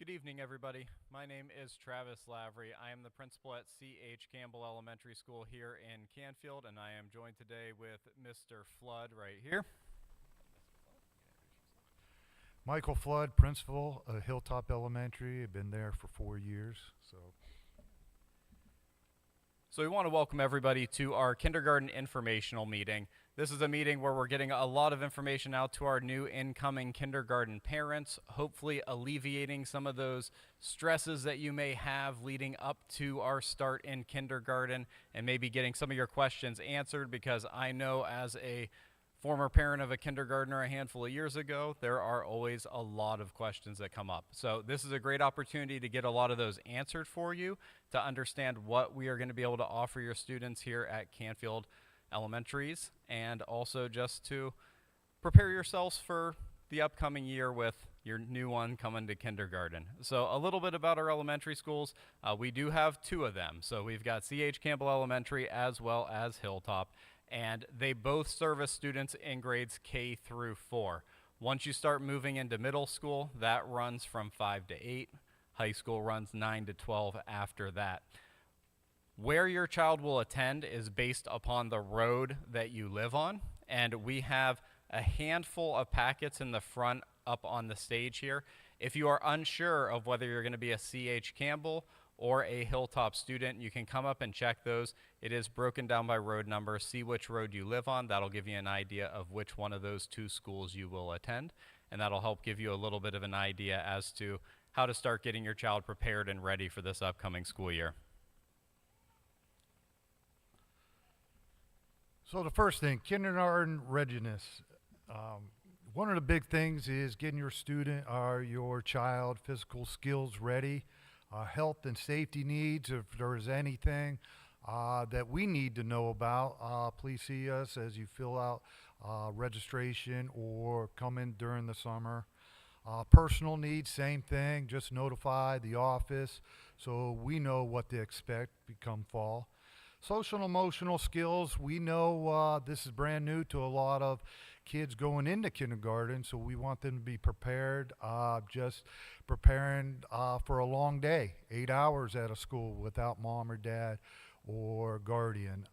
Good evening, everybody. My name is Travis Lavery. I am the principal at C.H. Campbell Elementary School here in Canfield, and I am joined today with Mr. Flood right here. Michael Flood, principal of Hilltop Elementary. I've been there for 4 years. So we want to welcome everybody to our kindergarten informational meeting. This is a meeting where we're getting a lot of information out to our new incoming kindergarten parents, hopefully alleviating some of those stresses that you may have leading up to our start in kindergarten, and maybe getting some of your questions answered, because I know as a former parent of a kindergartner a handful of years ago, there are always a lot of questions that come up. So this is a great opportunity to get a lot of those answered for you, to understand what we are going to be able to offer your students here at Canfield Elementaries, and also just to prepare yourselves for the upcoming year with your new one coming to kindergarten. So a little bit about our elementary schools. We do have two of them. So we've got C.H. Campbell Elementary as well as Hilltop, and they both service students in grades K through 4. Once you start moving into middle school, that runs from 5 to 8. High school runs 9 to 12 after that. Where your child will attend is based upon the road that you live on, and we have a handful of packets in the front up on the stage here. If you are unsure of whether you're going to be a C.H. Campbell or a Hilltop student, you can come up and check those. It is broken down by road number. See which road you live on. That'll give you an idea of which one of those two schools you will attend, and that'll help give you a little bit of an idea as to how to start getting your child prepared and ready for this upcoming school year. So the first thing, kindergarten readiness. One of the big things is getting your student or your child physical skills ready, health and safety needs. If there's anything that we need to know about, please see us as you fill out registration or come in during the summer. Personal needs, same thing, just notify the office so we know what to expect come fall. Social and emotional skills, we know this is brand new to a lot of kids going into kindergarten, so we want them to be prepared, just preparing for a long day, 8 hours at a school without mom or dad or guardian.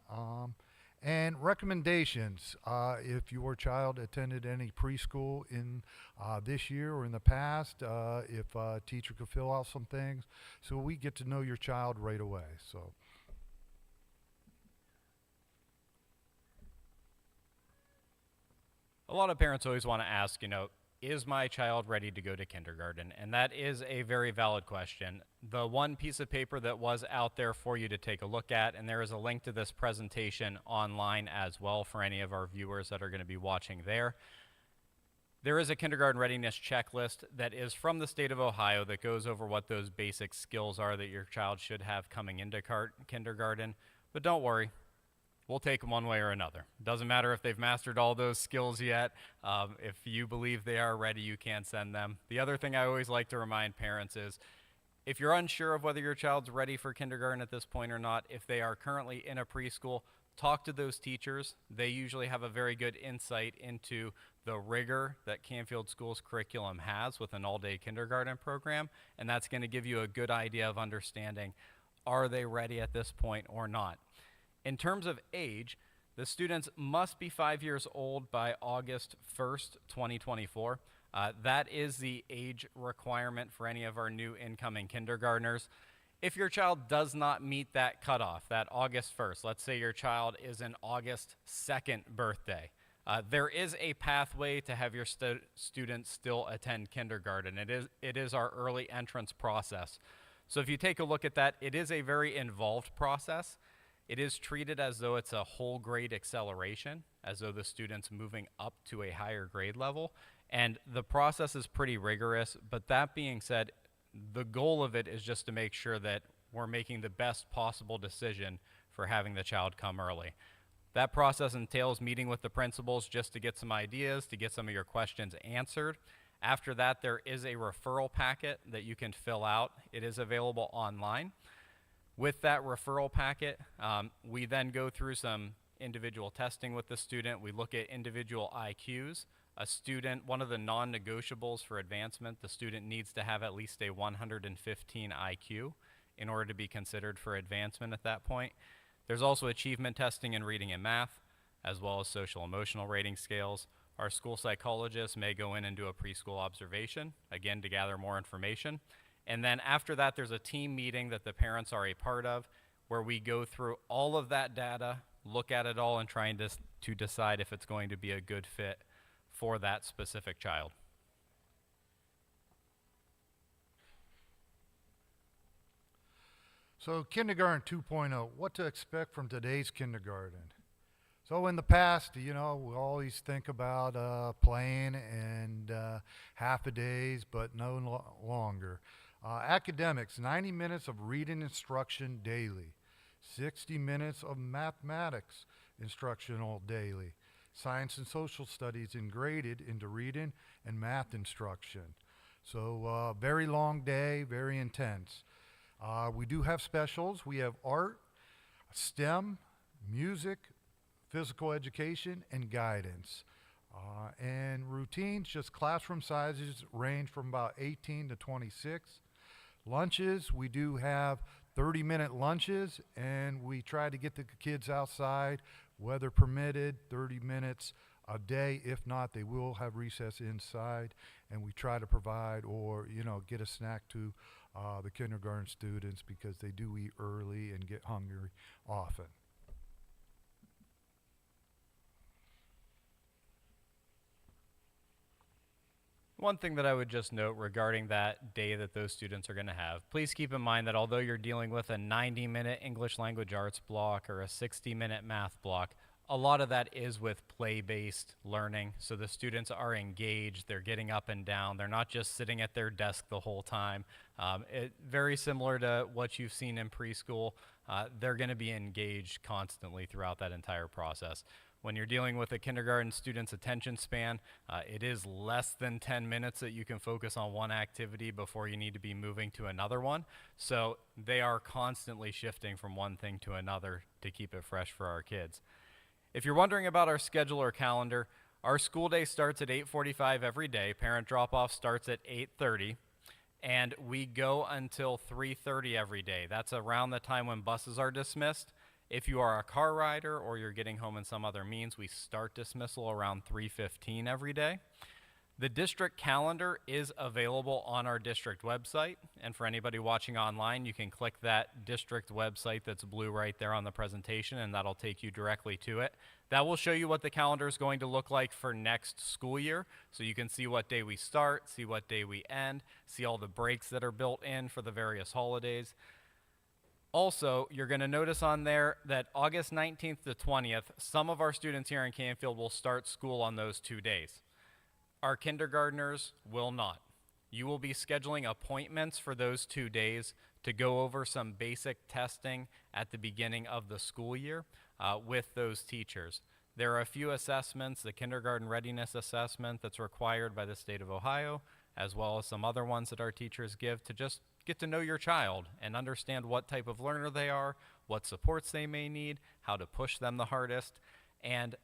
And recommendations, if your child attended any preschool in this year or in the past, if a teacher could fill out some things, so we get to know your child right away. So. A lot of parents always want to ask, is my child ready to go to kindergarten? And that is a very valid question. The one piece of paper that was out there for you to take a look at, and there is a link to this presentation online as well for any of our viewers that are going to be watching there. There is a kindergarten readiness checklist that is from the state of Ohio that goes over what those basic skills are that your child should have coming into kindergarten. But don't worry, we'll take them one way or another. Doesn't matter if they've mastered all those skills yet. If you believe they are ready, you can send them. The other thing I always like to remind parents is, if you're unsure of whether your child's ready for kindergarten at this point or not, if they are currently in a preschool, talk to those teachers. They usually have a very good insight into the rigor that Canfield Schools curriculum has with an all-day kindergarten program, and that's going to give you a good idea of understanding, are they ready at this point or not. In terms of age, the students must be 5 years old by August 1st, 2024. That is the age requirement for any of our new incoming kindergartners. If your child does not meet that cutoff, that August 1st, let's say your child is an August 2nd birthday, there is a pathway to have your students still attend kindergarten. It is our early entrance process. So if you take a look at that, it is a very involved process. It is treated as though it's a whole grade acceleration, as though the student's moving up to a higher grade level. And the process is pretty rigorous, but that being said, the goal of it is just to make sure that we're making the best possible decision for having the child come early. That process entails meeting with the principals just to get some ideas, to get some of your questions answered. After that, there is a referral packet that you can fill out. It is available online. With that referral packet, we then go through some individual testing with the student. We look at individual IQs A student, one of the non-negotiables for advancement, the student needs to have at least a 115 IQ in order to be considered for advancement at that point. There's also achievement testing in reading and math, as well as social emotional rating scales. Our school psychologist may go in and do a preschool observation, again, to gather more information. And then after that, there's a team meeting that the parents are a part of, where we go through all of that data, look at it all, and trying to decide if it's going to be a good fit for that specific child. So kindergarten 2.0, what to expect from today's kindergarten? So in the past, we always think about playing and half a days, but no longer. Academics, 90 minutes of reading instruction daily. 60 minutes of mathematics instructional daily. Science and social studies graded into reading and math instruction. So very long day, very intense. We do have specials. We have art, STEM, music, physical education, and guidance. And routines, just classroom sizes range from about 18 to 26. Lunches, we do have 30-minute lunches, and we try to get the kids outside, weather permitted, 30 minutes a day. If not, they will have recess inside, and we try to provide or, get a snack to the kindergarten students because they do eat early and get hungry often. One thing that I would just note regarding that day that those students are going to have, please keep in mind that although you're dealing with a 90-minute English language arts block or a 60-minute math block, a lot of that is with play-based learning. So the students are engaged, they're getting up and down, they're not just sitting at their desk the whole time. Very similar to what you've seen in preschool, they're going to be engaged constantly throughout that entire process. When you're dealing with a kindergarten student's attention span, it is less than 10 minutes that you can focus on one activity before you need to be moving to another one. So they are constantly shifting from one thing to another to keep it fresh for our kids. If you're wondering about our schedule or calendar, our school day starts at 8:45 every day. Parent drop-off starts at 8:30. And we go until 3:30 every day. That's around the time when buses are dismissed. If you are a car rider or you're getting home in some other means, we start dismissal around 3:15 every day. The district calendar is available on our district website, and for anybody watching online, you can click that district website that's blue right there on the presentation, and that'll take you directly to it. That will show you what the calendar is going to look like for next school year, so you can see what day we start, see what day we end, see all the breaks that are built in for the various holidays. Also, you're going to notice on there that August 19th to 20th, some of our students here in Canfield will start school on those 2 days. Our kindergartners will not. You will be scheduling appointments for those 2 days to go over some basic testing at the beginning of the school year with those teachers. There are a few assessments, the kindergarten readiness assessment that's required by the state of Ohio, as well as some other ones that our teachers give to just get to know your child and understand what type of learner they are, what supports they may need, how to push them the hardest, and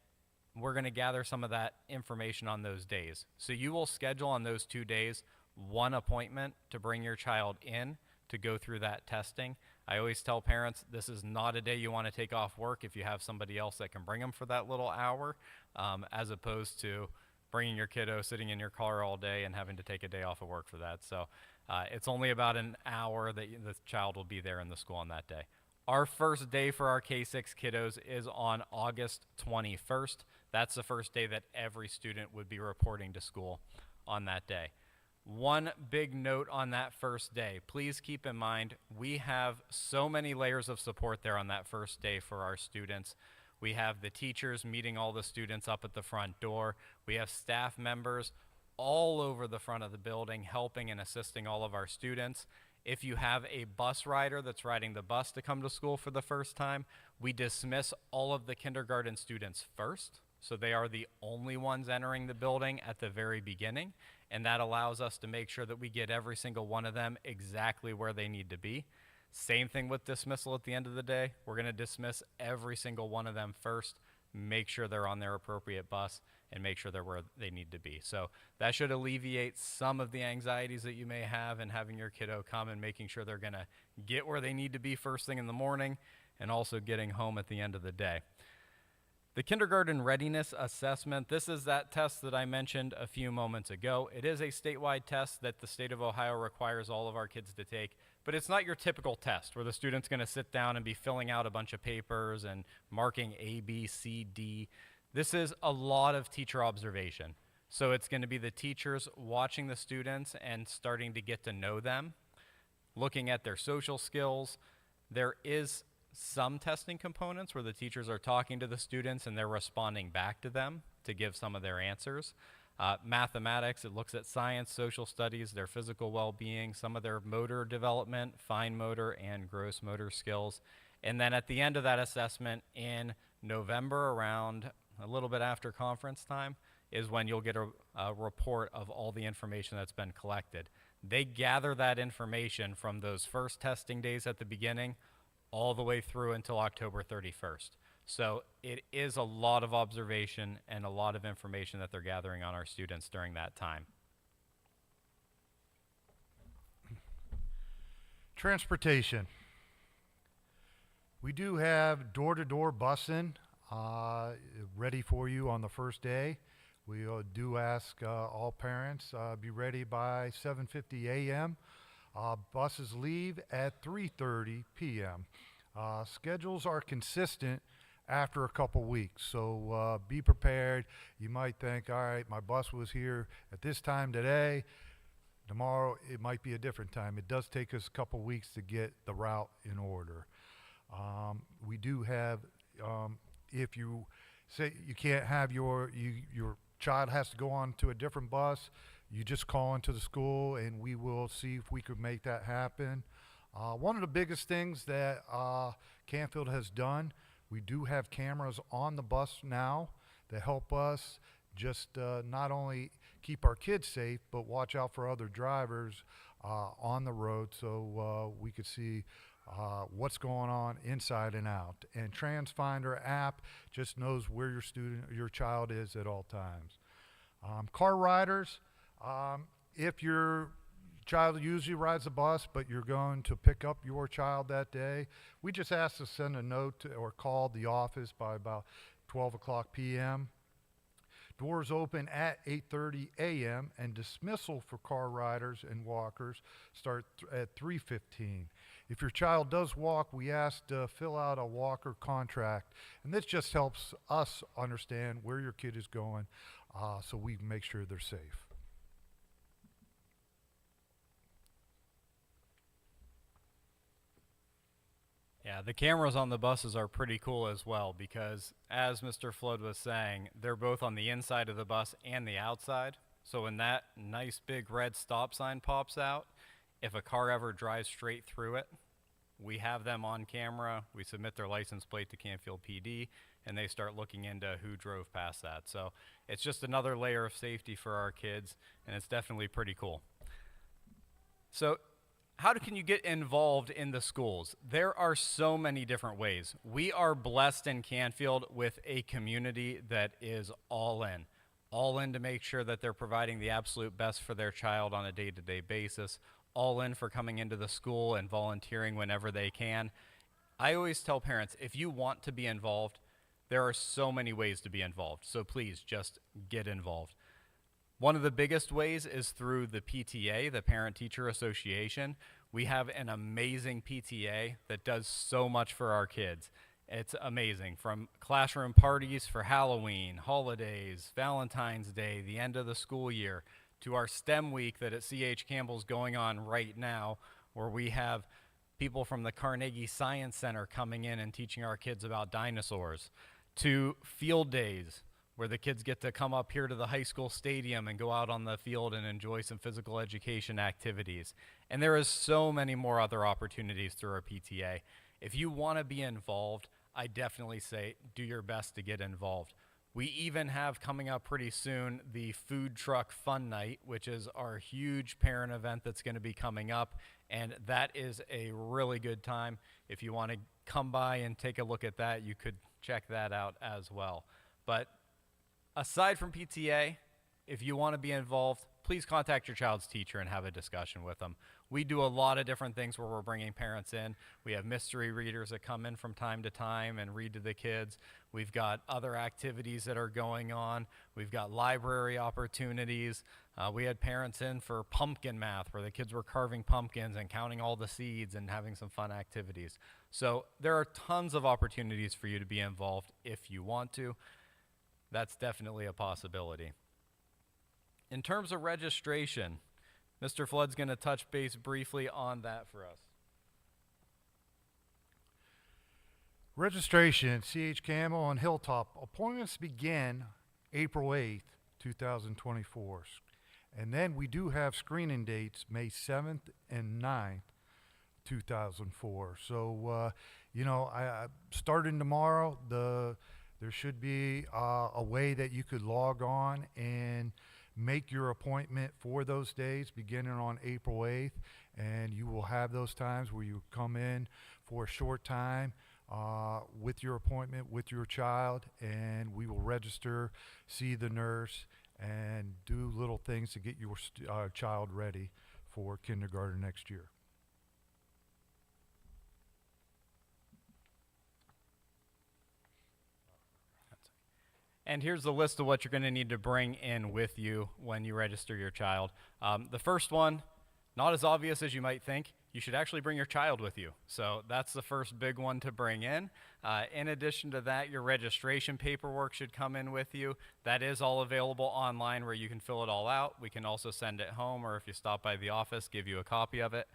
we're going to gather some of that information on those days. So you will schedule on those 2 days one appointment to bring your child in to go through that testing. I always tell parents this is not a day you want to take off work if you have somebody else that can bring them for that little hour, as opposed to bringing your kiddo, sitting in your car all day and having to take a day off of work for that. So it's only about an hour that the child will be there in the school on that day. Our first day for our K-6 kiddos is on August 21st. That's the first day that every student would be reporting to school on that day. One big note on that first day, please keep in mind, we have so many layers of support there on that first day for our students. We have the teachers meeting all the students up at the front door. We have staff members all over the front of the building helping and assisting all of our students. If you have a bus rider that's riding the bus to come to school for the first time, we dismiss all of the kindergarten students first. So they are the only ones entering the building at the very beginning. And that allows us to make sure that we get every single one of them exactly where they need to be. Same thing with dismissal at the end of the day. We're going to dismiss every single one of them first, make sure they're on their appropriate bus, and make sure they're where they need to be. So that should alleviate some of the anxieties that you may have in having your kiddo come and making sure they're going to get where they need to be first thing in the morning and also getting home at the end of the day. The kindergarten readiness assessment, this is that test that I mentioned a few moments ago. It is a statewide test that the state of Ohio requires all of our kids to take, but it's not your typical test where the student's going to sit down and be filling out a bunch of papers and marking A, B, C, D. This is a lot of teacher observation. So it's going to be the teachers watching the students and starting to get to know them, looking at their social skills. There is some testing components where the teachers are talking to the students and they're responding back to them to give some of their answers. Mathematics, it looks at science, social studies, their physical well-being, some of their motor development, fine motor and gross motor skills. And then at the end of that assessment in November, around a little bit after conference time, is when you'll get a report of all the information that's been collected. They gather that information from those first testing days at the beginning all the way through until October 31st. So it is a lot of observation and a lot of information that they're gathering on our students during that time. Transportation. We do have door-to-door busing ready for you on the first day. We do ask all parents be ready by 7:50 a.m. Buses leave at 3:30 p.m. Schedules are consistent after a couple weeks, so be prepared. You might think, all right, my bus was here at this time today. Tomorrow it might be a different time. It does take us a couple weeks to get the route in order. We do have, if you say you can't have your child has to go on to a different bus, you just call into the school and we will see if we could make that happen. One of the biggest things that Canfield has done, we do have cameras on the bus now that help us just not only keep our kids safe, but watch out for other drivers on the road so we could see what's going on inside and out. And TransFinder app just knows where your child is at all times. Car riders, if your child usually rides the bus, but you're going to pick up your child that day, we just ask to send a note or call the office by about 12 o'clock p.m. Doors open at 8:30 a.m. and dismissal for car riders and walkers start at 3:15. If your child does walk, we ask to fill out a walker contract, and this just helps us understand where your kid is going so we can make sure they're safe. Yeah, the cameras on the buses are pretty cool as well because, as Mr. Flood was saying, they're both on the inside of the bus and the outside. So when that nice big red stop sign pops out, if a car ever drives straight through it, we have them on camera, we submit their license plate to Canfield PD, and they start looking into who drove past that. So it's just another layer of safety for our kids, and it's definitely pretty cool. So how can you get involved in the schools? There are so many different ways. We are blessed in Canfield with a community that is all in to make sure that they're providing the absolute best for their child on a day-to-day basis, all in for coming into the school and volunteering whenever they can. I always tell parents, if you want to be involved, there are so many ways to be involved, so please just get involved. One of the biggest ways is through the PTA, the Parent Teacher Association. We have an amazing PTA that does so much for our kids. It's amazing, from classroom parties for Halloween, holidays, Valentine's Day, the end of the school year, to our STEM week that at C.H. Campbell's going on right now, where we have people from the Carnegie Science Center coming in and teaching our kids about dinosaurs, to field days, where the kids get to come up here to the high school stadium and go out on the field and enjoy some physical education activities. And there is so many more other opportunities through our PTA. If you want to be involved, I definitely say do your best to get involved. We even have coming up pretty soon the Food Truck Fun Night, which is our huge parent event that's going to be coming up, and that is a really good time. If you want to come by and take a look at that, you could check that out as well. But Aside from PTA, if you want to be involved, please contact your child's teacher and have a discussion with them. We do a lot of different things where we're bringing parents in. We have mystery readers that come in from time to time and read to the kids. We've got other activities that are going on. We've got library opportunities. We had parents in for pumpkin math where the kids were carving pumpkins and counting all the seeds and having some fun activities. So there are tons of opportunities for you to be involved if you want to. That's definitely a possibility. In terms of registration, Mr. Flood's going to touch base briefly on that for us. Registration at CH Campbell and Hilltop. Appointments begin April 8th, 2024. And then we do have screening dates May 7th and 9th, 2004. So, I starting tomorrow, there should be a way that you could log on and make your appointment for those days beginning on April 8th, and you will have those times where you come in for a short time with your appointment with your child, and we will register, see the nurse, and do little things to get your child ready for kindergarten next year. And here's the list of what you're going to need to bring in with you when you register your child. The first one, not as obvious as you might think, you should actually bring your child with you. So that's the first big one to bring in. In addition to that, your registration paperwork should come in with you. That is all available online where you can fill it all out. We can also send it home, or if you stop by the office, give you a copy of it.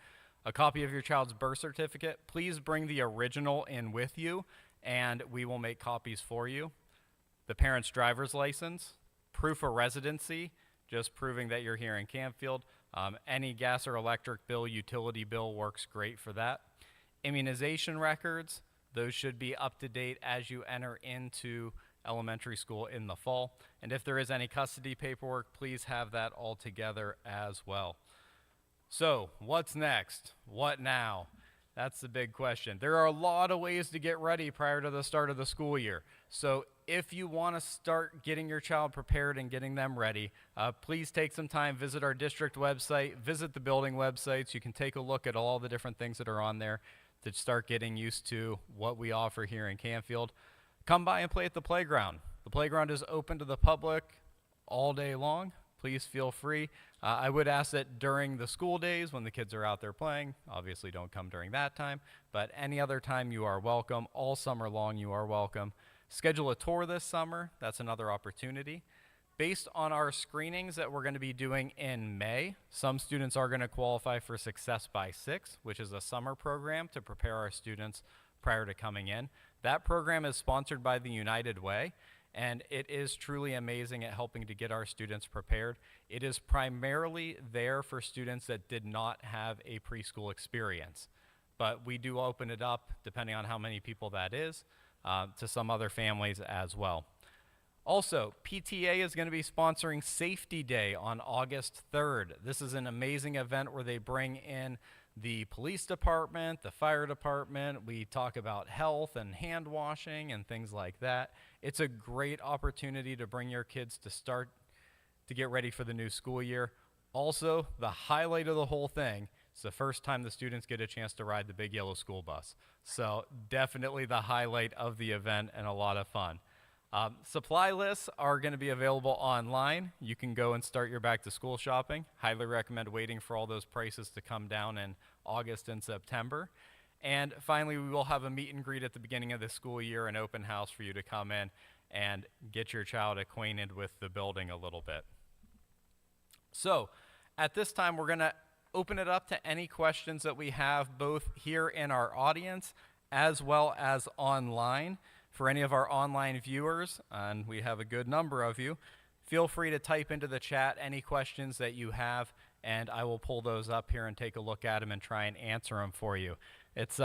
A copy of your child's birth certificate. Please bring the original in with you, and we will make copies for you. The parent's driver's license, proof of residency, just proving that you're here in Campfield. Any gas or electric bill, utility bill works great for that. Immunization records, those should be up to date as you enter into elementary school in the fall. And if there is any custody paperwork, please have that all together as well. So, what's next? What now? That's the big question. There are a lot of ways to get ready prior to the start of the school year. So if you want to start getting your child prepared and getting them ready, please take some time, visit our district website, visit the building websites. You can take a look at all the different things that are on there to start getting used to what we offer here in Campfield. Come by and play at the playground. The playground is open to the public all day long. Please feel free. I would ask that during the school days when the kids are out there playing, obviously don't come during that time, but any other time you are welcome. All summer long you are welcome. Schedule a tour this summer. That's another opportunity. Based on our screenings that we're going to be doing in May, some students are going to qualify for Success by 6, which is a summer program to prepare our students prior to coming in. That program is sponsored by the United Way, and it is truly amazing at helping to get our students prepared. It is primarily there for students that did not have a preschool experience, but we do open it up, depending on how many people that is, to some other families as well. Also, PTA is going to be sponsoring Safety Day on August 3rd. This is an amazing event where they bring in the police department, the fire department. We talk about health and hand washing and things like that. It's a great opportunity to bring your kids to start to get ready for the new school year. Also, the highlight of the whole thing is the first time the students get a chance to ride the big yellow school bus. So definitely the highlight of the event and a lot of fun. Supply lists are going to be available online. You can go and start your back to school shopping. Highly recommend waiting for all those prices to come down in August and September. And finally, we will have a meet and greet at the beginning of the school year, an open house for you to come in and get your child acquainted with the building a little bit. So at this time, we're going to open it up to any questions that we have both here in our audience as well as online. For any of our online viewers, and we have a good number of you, feel free to type into the chat any questions that you have, and I will pull those up here and take a look at them and try and answer them for you. It's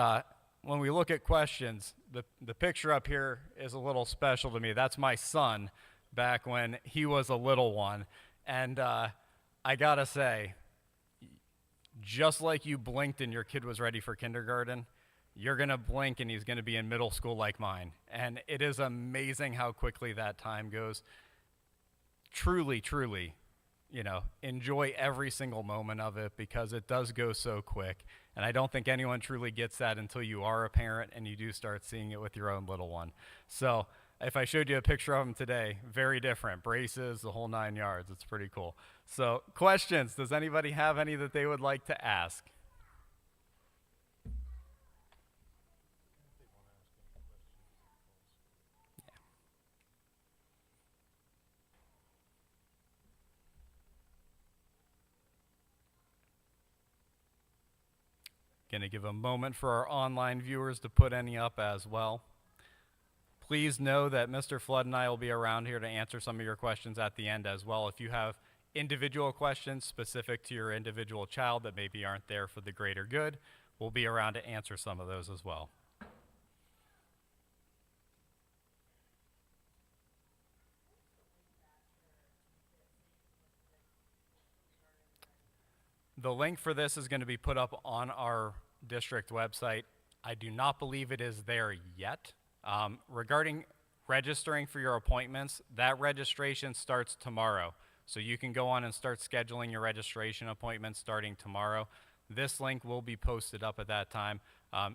when we look at questions, the picture up here is a little special to me. That's my son back when he was a little one, and I gotta say, just like you blinked and your kid was ready for kindergarten, you're going to blink and he's going to be in middle school like mine. And it is amazing how quickly that time goes. truly, truly, enjoy every single moment of it because it does go so quick. And I don't think anyone truly gets that until you are a parent and you do start seeing it with your own little one. So if I showed you a picture of him today, very different. Braces, the whole 9 yards. It's pretty cool. So questions, does anybody have any that they would like to ask? Going to give a moment for our online viewers to put any up as well. Please know that Mr. Flood and I will be around here to answer some of your questions at the end as well. If you have individual questions specific to your individual child that maybe aren't there for the greater good, we'll be around to answer some of those as well. The link for this is going to be put up on our district website. I do not believe it is there yet. Regarding registering for your appointments, that registration starts tomorrow. So you can go on and start scheduling your registration appointments starting tomorrow. This link will be posted up at that time.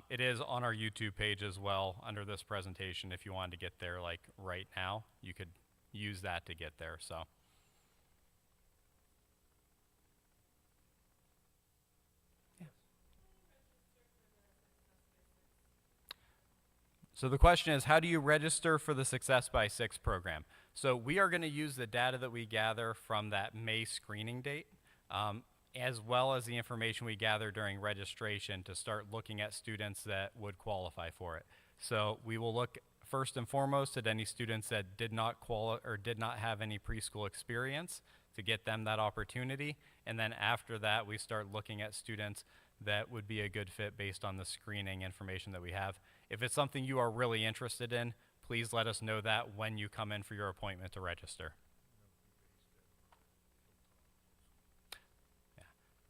It is on our YouTube page as well under this presentation. If you wanted to get there like right now, you could use that to get there. So the question is, how do you register for the Success by 6 program? So we are going to use the data that we gather from that May screening date, as well as the information we gather during registration to start looking at students that would qualify for it. So we will look first and foremost at any students that did not have any preschool experience to get them that opportunity. And then after that, we start looking at students that would be a good fit based on the screening information that we have. If it's something you are really interested in, please let us know that when you come in for your appointment to register. Yeah.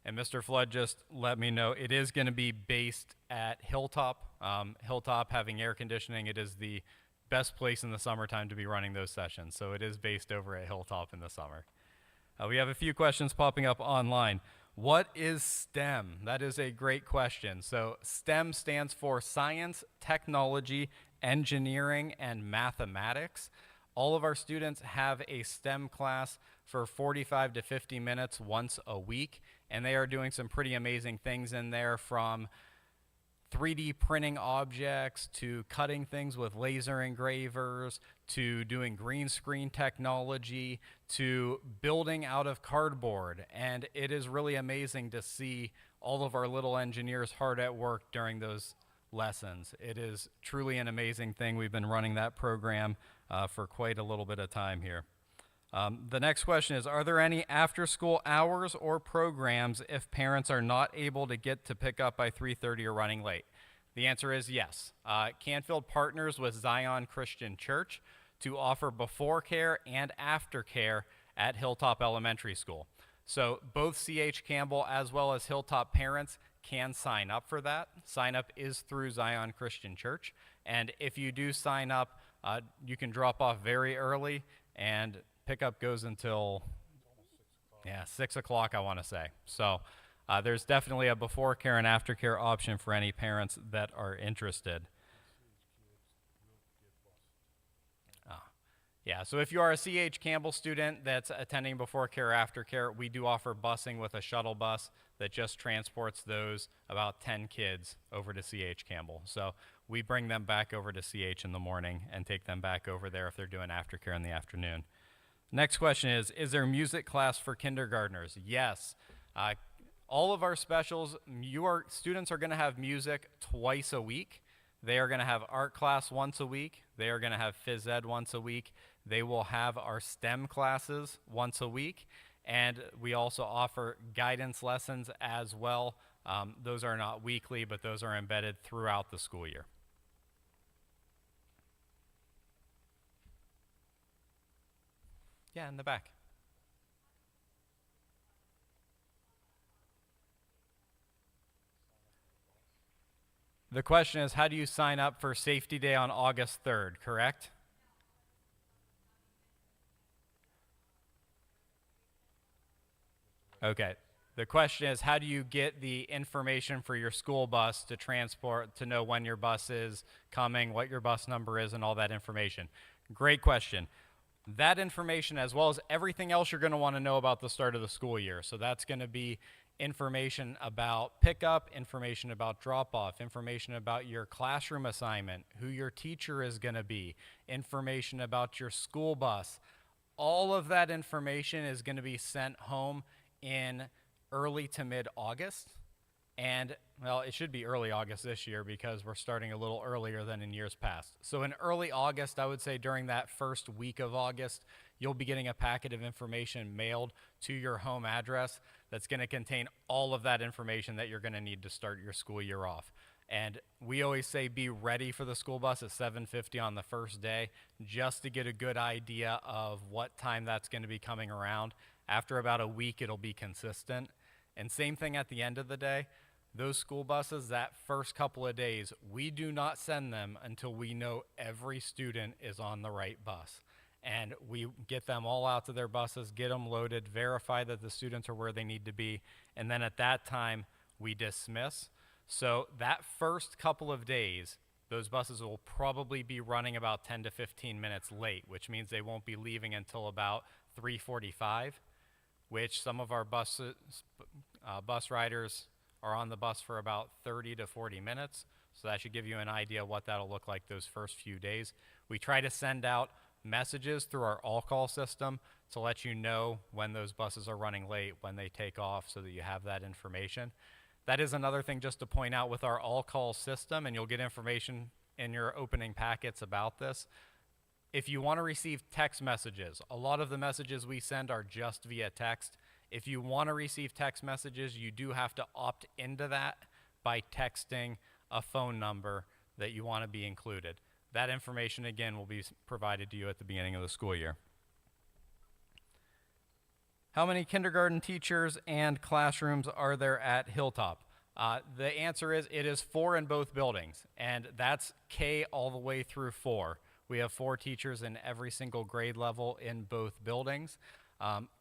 And Mr. Flood just let me know it is going to be based at Hilltop. Hilltop having air conditioning, it is the best place in the summertime to be running those sessions. So it is based over at Hilltop in the summer. We have a few questions popping up online. What is STEM? That is a great question. So STEM stands for Science, Technology, Engineering, and Mathematics. All of our students have a STEM class for 45 to 50 minutes once a week, and they are doing some pretty amazing things in there, from 3D printing objects to cutting things with laser engravers to doing green screen technology to building out of cardboard. And it is really amazing to see all of our little engineers hard at work during those lessons. It is truly an amazing thing. We've been running that program for quite a little bit of time here. The next question is, are there any after-school hours or programs if parents are not able to get to pick up by 3:30 or running late? The answer is yes. Canfield partners with Zion Christian Church to offer before care and after care at Hilltop Elementary School. So both C.H. Campbell as well as Hilltop parents can sign up for that. Sign up is through Zion Christian Church. And if you do sign up, you can drop off very early, and pickup goes until 6 o'clock, I want to say. So there's definitely a before care and after care option for any parents that are interested. Yeah, so if you are a C.H. Campbell student that's attending before care or after care, we do offer busing with a shuttle bus that just transports those about 10 kids over to C.H. Campbell. So we bring them back over to C.H. in the morning and take them back over there if they're doing aftercare in the afternoon. Next question is there music class for kindergartners? Yes. All of our specials, your students are going to have music twice a week. They are going to have art class once a week. They are going to have phys ed once a week. They will have our STEM classes once a week. And we also offer guidance lessons as well. Those are not weekly, but those are embedded throughout the school year. Yeah, in the back. The question is, how do you sign up for Safety Day on August 3rd, correct? Okay. The question is, how do you get the information for your school bus to transport, to know when your bus is coming, what your bus number is, and all that information? Great question. That information, as well as everything else you're going to want to know about the start of the school year. So that's going to be information about pickup, information about drop-off, information about your classroom assignment, who your teacher is going to be, information about your school bus. All of that information is going to be sent home in early to mid-August. And, well, it should be early August this year because we're starting a little earlier than in years past. So in early August, I would say during that first week of August, you'll be getting a packet of information mailed to your home address that's going to contain all of that information that you're going to need to start your school year off. And we always say be ready for the school bus at 7:50 on the first day, just to get a good idea of what time that's going to be coming around. After about a week, it'll be consistent. And same thing at the end of the day. Those school buses, that first couple of days, we do not send them until we know every student is on the right bus. And we get them all out to their buses, get them loaded, verify that the students are where they need to be, and then at that time, we dismiss. So that first couple of days, those buses will probably be running about 10 to 15 minutes late, which means they won't be leaving until about 3:45, which some of our bus riders are on the bus for about 30 to 40 minutes. So that should give you an idea what that'll look like those first few days. We try to send out messages through our all-call system to let you know when those buses are running late, when they take off, so that you have that information. That is another thing just to point out with our all-call system, and you'll get information in your opening packets about this. If you want to receive text messages, a lot of the messages we send are just via text. If you want to receive text messages, you do have to opt into that by texting a phone number that you want to be included. That information, again, will be provided to you at the beginning of the school year. How many kindergarten teachers and classrooms are there at Hilltop? The answer is it is 4 in both buildings, and that's K all the way through 4. We have 4 teachers in every single grade level in both buildings.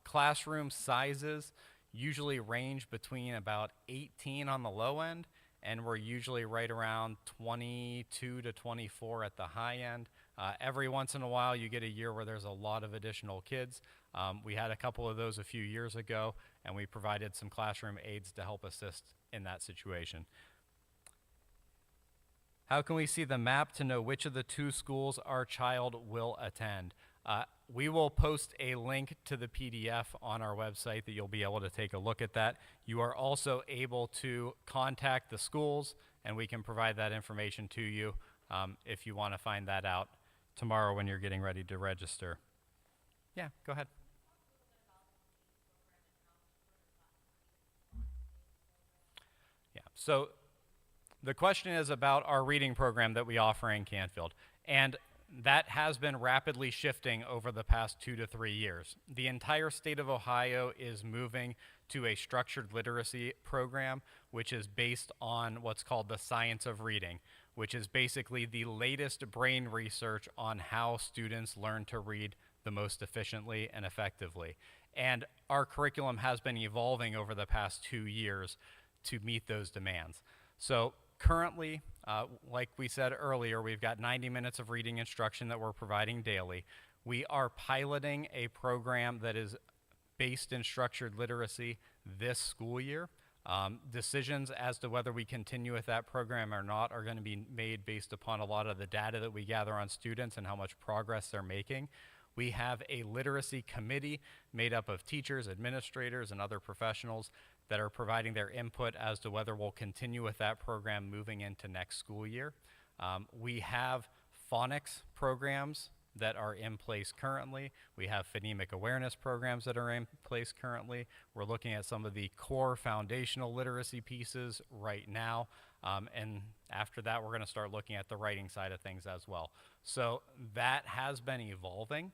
Classroom sizes usually range between about 18 on the low end, and we're usually right around 22 to 24 at the high end. Every once in a while, you get a year where there's a lot of additional kids. We had a couple of those a few years ago, and we provided some classroom aides to help assist in that situation. How can we see the map to know which of the 2 schools our child will attend? We will post a link to the PDF on our website that you'll be able to take a look at that. You are also able to contact the schools, and we can provide that information to you if you want to find that out tomorrow when you're getting ready to register. Yeah, go ahead. Yeah, so the question is about our reading program that we offer in Canfield. And that has been rapidly shifting over the past 2 to 3 years. The entire state of Ohio is moving to a structured literacy program, which is based on what's called the science of reading, which is basically the latest brain research on how students learn to read the most efficiently and effectively. And our curriculum has been evolving over the past 2 years to meet those demands. So currently, like we said earlier, we've got 90 minutes of reading instruction that we're providing daily. We are piloting a program that is based in structured literacy this school year. Decisions as to whether we continue with that program or not are going to be made based upon a lot of the data that we gather on students and how much progress they're making. We have a literacy committee made up of teachers, administrators, and other professionals that are providing their input as to whether we'll continue with that program moving into next school year. We have phonics programs that are in place currently. We have phonemic awareness programs that are in place currently. We're looking at some of the core foundational literacy pieces right now. And after that, we're going to start looking at the writing side of things as well. So that has been evolving.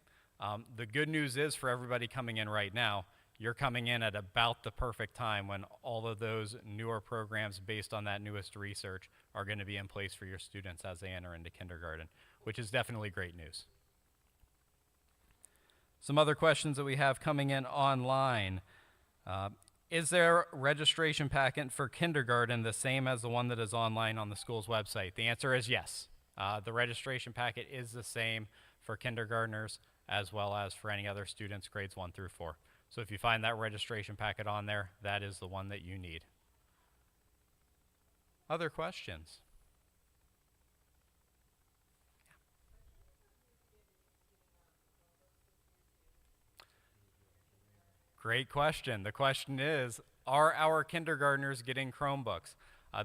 The good news is for everybody coming in right now, you're coming in at about the perfect time when all of those newer programs based on that newest research are going to be in place for your students as they enter into kindergarten, which is definitely great news. Some other questions that we have coming in online. Is their registration packet for kindergarten the same as the one that is online on the school's website? The answer is yes. The registration packet is the same for kindergartners as well as for any other students grades 1 through 4. So if you find that registration packet on there, that is the one that you need. Other questions? Great question. The question is, are our kindergartners getting Chromebooks?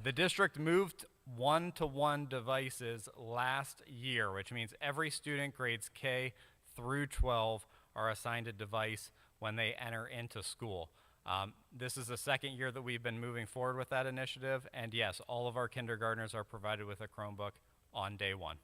The district moved one-to-one devices last year, which means every student grades K through 12 are assigned a device when they enter into school. This is the second year that we've been moving forward with that initiative, and yes, all of our kindergartners are provided with a Chromebook on day one.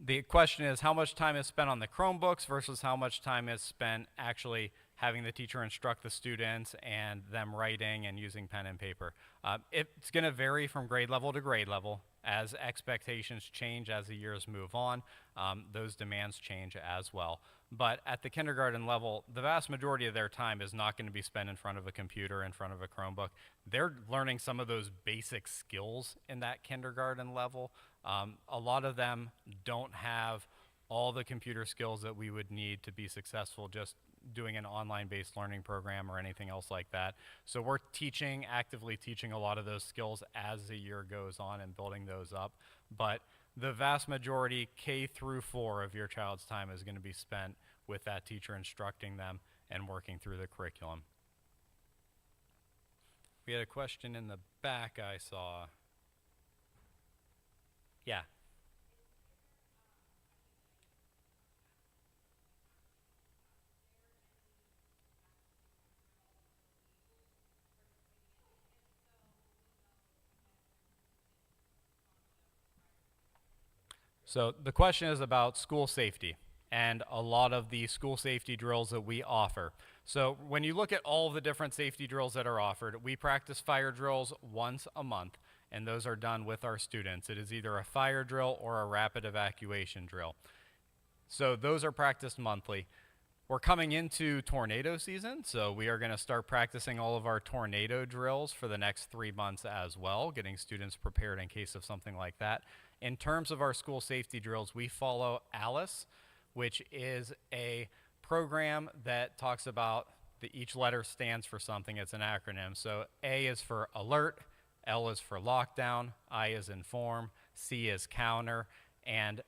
The question is how much time is spent on the Chromebooks versus how much time is spent actually having the teacher instruct the students and them writing and using pen and paper. It's going to vary from grade level to grade level. As expectations change as the years move on, those demands change as well. But at the kindergarten level, the vast majority of their time is not going to be spent in front of a computer, in front of a Chromebook. They're learning some of those basic skills in that kindergarten level. A lot of them don't have all the computer skills that we would need to be successful just doing an online-based learning program or anything else like that. So we're actively teaching a lot of those skills as the year goes on and building those up. But the vast majority, K through 4 of your child's time is going to be spent with that teacher instructing them and working through the curriculum. We had a question in the back I saw. Yeah. So the question is about school safety and a lot of the school safety drills that we offer. So when you look at all the different safety drills that are offered, we practice fire drills once a month, and those are done with our students. It is either a fire drill or a rapid evacuation drill. So those are practiced monthly. We're coming into tornado season, so we are going to start practicing all of our tornado drills for the next 3 months as well, getting students prepared in case of something like that. In terms of our school safety drills, we follow ALICE, which is a program that talks about each letter stands for something. It's an acronym. So A is for alert, L is for lockdown, I is inform, C is counter, and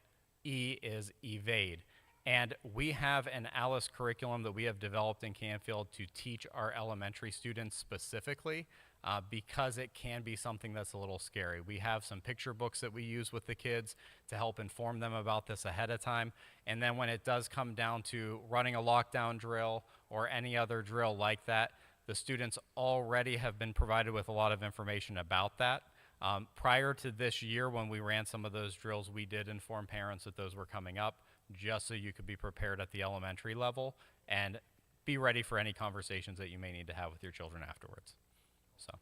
E is evade. And we have an ALICE curriculum that we have developed in Canfield to teach our elementary students specifically because it can be something that's a little scary. We have some picture books that we use with the kids to help inform them about this ahead of time. And then when it does come down to running a lockdown drill or any other drill like that, the students already have been provided with a lot of information about that. Prior to this year, when we ran some of those drills, we did inform parents that those were coming up, just so you could be prepared at the elementary level and be ready for any conversations that you may need to have with your children afterwards. So.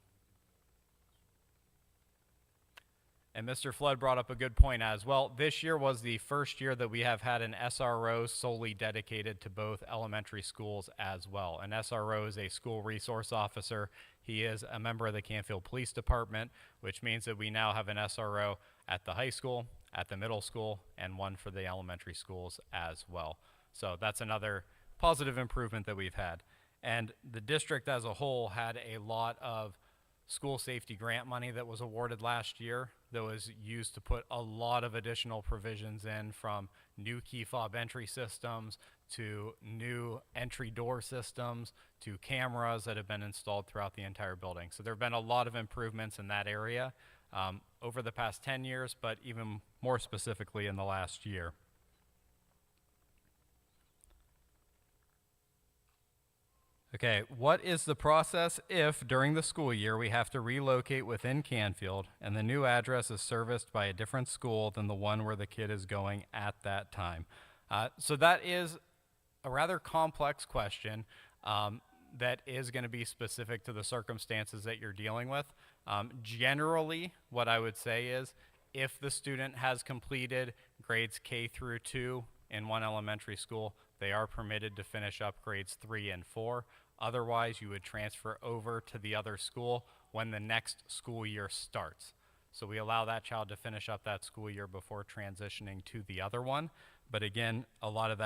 And Mr. Flood brought up a good point as well. This year was the first year that we have had an SRO solely dedicated to both elementary schools as well. An SRO is a school resource officer. He is a member of the Canfield Police Department, which means that we now have an SRO at the high school, at the middle school, and one for the elementary schools as well. So that's another positive improvement that we've had. And the district as a whole had a lot of school safety grant money that was awarded last year that was used to put a lot of additional provisions in, from new key fob entry systems to new entry door systems to cameras that have been installed throughout the entire building. So there have been a lot of improvements in that area over the past 10 years, but even more specifically in the last year. Okay, what is the process if during the school year we have to relocate within Canfield and the new address is serviced by a different school than the one where the kid is going at that time? So that is a rather complex question that is going to be specific to the circumstances that you're dealing with. Generally, what I would say is if the student has completed grades K through 2 in one elementary school, they are permitted to finish up grades 3 and 4. Otherwise, you would transfer over to the other school when the next school year starts. So we allow that child to finish up that school year before transitioning to the other one. But again, a lot of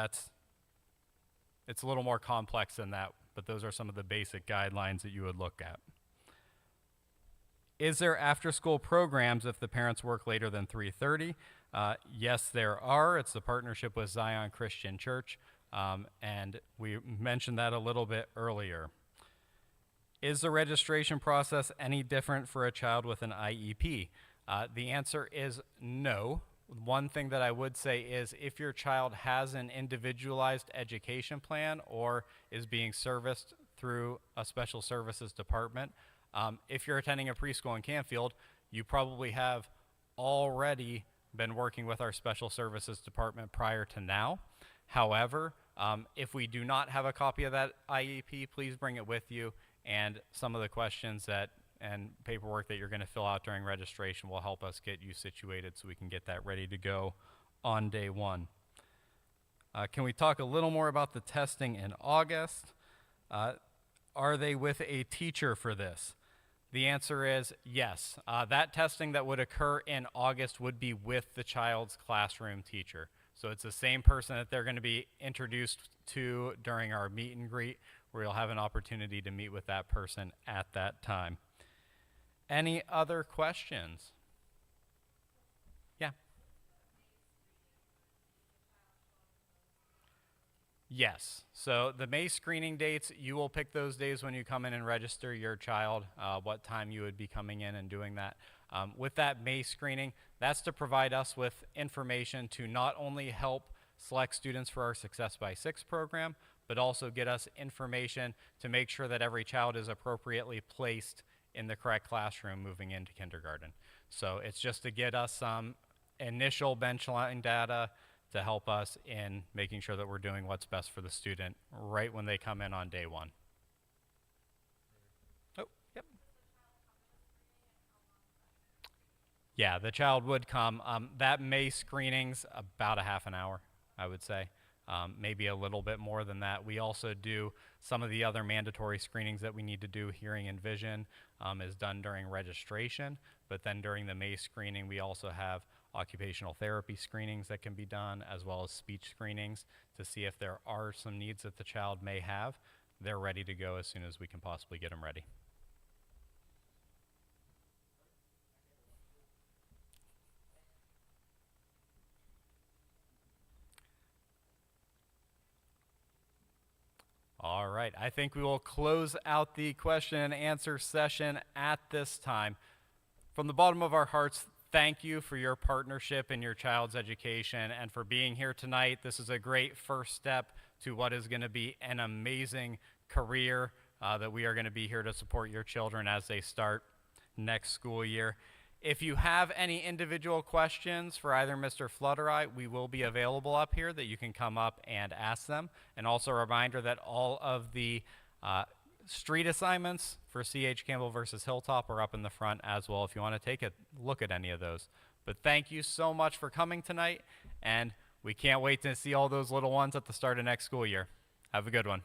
it's a little more complex than that, but those are some of the basic guidelines that you would look at. Is there after-school programs if the parents work later than 3:30? Yes, there are. It's the partnership with Zion Christian Church, and we mentioned that a little bit earlier. Is the registration process any different for a child with an IEP? The answer is no. One thing that I would say is if your child has an individualized education plan or is being serviced through a special services department, if you're attending a preschool in Canfield, you probably have already been working with our special services department prior to now. However, if we do not have a copy of that IEP, please bring it with you, and some of the questions and paperwork that you're going to fill out during registration will help us get you situated so we can get that ready to go on day one. Can we talk a little more about the testing in August? Are they with a teacher for this? The answer is yes. That testing that would occur in August would be with the child's classroom teacher. So it's the same person that they're going to be introduced to during our meet and greet, where you'll have an opportunity to meet with that person at that time. Any other questions? Yeah. Yes. So the May screening dates, you will pick those days when you come in and register your child, what time you would be coming in and doing that. With that May screening, that's to provide us with information to not only help select students for our Success by 6 program, but also get us information to make sure that every child is appropriately placed in the correct classroom moving into kindergarten. So it's just to get us some initial benchline data to help us in making sure that we're doing what's best for the student right when they come in on day one. Oh, yep. Yeah, the child would come. That May screening's about a half an hour, I would say. Maybe a little bit more than that. We also do some of the other mandatory screenings that we need to do. Hearing and vision is done during registration, but then during the May screening, we also have occupational therapy screenings that can be done, as well as speech screenings to see if there are some needs that the child may have. They're ready to go as soon as we can possibly get them ready. All right, I think we will close out the question and answer session at this time. From the bottom of our hearts, thank you for your partnership in your child's education and for being here tonight. This is a great first step to what is going to be an amazing career that we are going to be here to support your children as they start next school year. If you have any individual questions for either Mr. Flood or I, we will be available up here that you can come up and ask them. And also a reminder that all of the street assignments for C.H. Campbell versus Hilltop are up in the front as well if you want to take a look at any of those. But thank you so much for coming tonight, and we can't wait to see all those little ones at the start of next school year. Have a good one.